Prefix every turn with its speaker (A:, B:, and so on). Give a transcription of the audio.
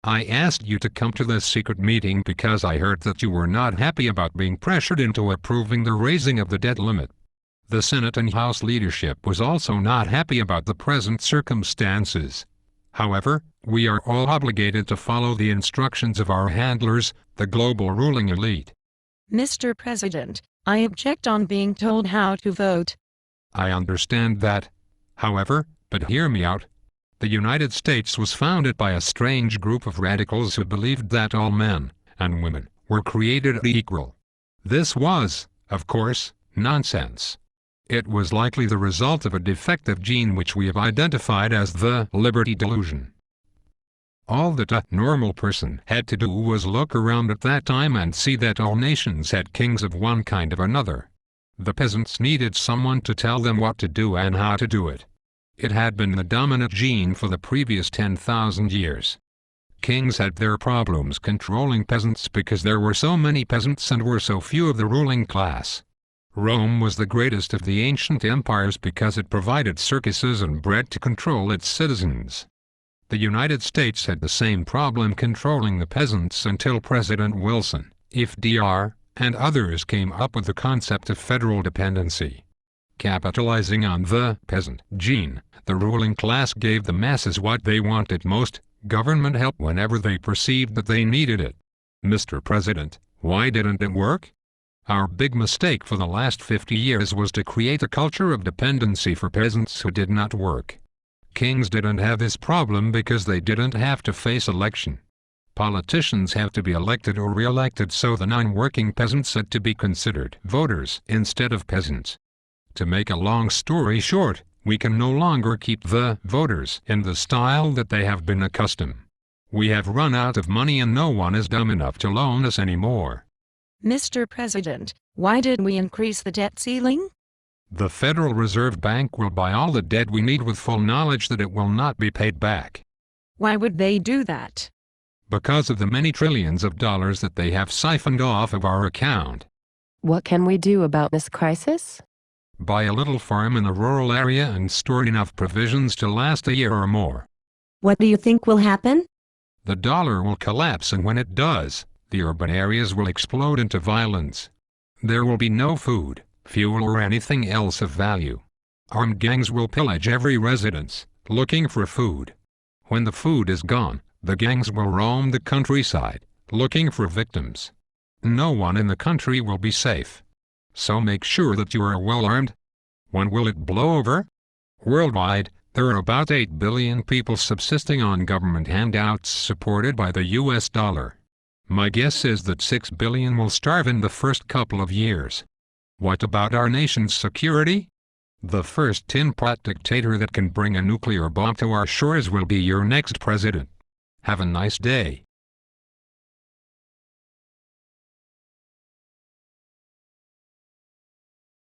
A: I asked you to come to this secret meeting because I heard that you were not happy about being pressured into approving the raising of the debt limit. The Senate and House leadership was also not happy about the present circumstances. However, we are all obligated to follow the instructions of our handlers, the global ruling elite.
B: Mr. President, I object on being told how to vote.
A: I understand that. However, but hear me out. The United States was founded by a strange group of radicals who believed that all men and women were created equal. This was, of course, nonsense. It was likely the result of a defective gene which we have identified as the liberty delusion. All that a normal person had to do was look around at that time and see that all nations had kings of one kind or another. The peasants needed someone to tell them what to do and how to do it. It had been the dominant gene for the previous 10,000 years. Kings had their problems controlling peasants because there were so many peasants and were so few of the ruling class. Rome was the greatest of the ancient empires because it provided circuses and bread to control its citizens. The United States had the same problem controlling the peasants until President Wilson, FDR, and others came up with the concept of federal dependency. Capitalizing on the peasant gene, the ruling class gave the masses what they wanted most, government help whenever they perceived that they needed it. Mr. President, why didn't it work? Our big mistake for the last 50 years was to create a culture of dependency for peasants who did not work. Kings didn't have this problem because they didn't have to face election. Politicians have to be elected or re-elected, so the non-working peasants had to be considered voters instead of peasants. To make a long story short, we can no longer keep the voters in the style that they have been accustomed. We have run out of money and no one is dumb enough to loan us anymore.
B: Mr. President, why did we increase the debt ceiling?
A: The Federal Reserve Bank will buy all the debt we need with full knowledge that it will not be paid back.
B: Why would they do that?
A: Because of the many trillions of dollars that they have siphoned off of our account.
C: What can we do about this crisis?
A: Buy a little farm in a rural area and store enough provisions to last a year or more.
D: What do you think will happen?
A: The dollar will collapse, and when it does, the urban areas will explode into violence. There will be no food, fuel or anything else of value. Armed gangs will pillage every residence, looking for food. When the food is gone, the gangs will roam the countryside, looking for victims. No one in the country will be safe. So make sure that you are well armed. When will it blow over? Worldwide, there are about 8 billion people subsisting on government handouts supported by the US dollar. My guess is that 6 billion will starve in the first couple of years. What about our nation's security? The first tin-pot dictator that can bring a nuclear bomb to our shores will be your next president. Have a nice day.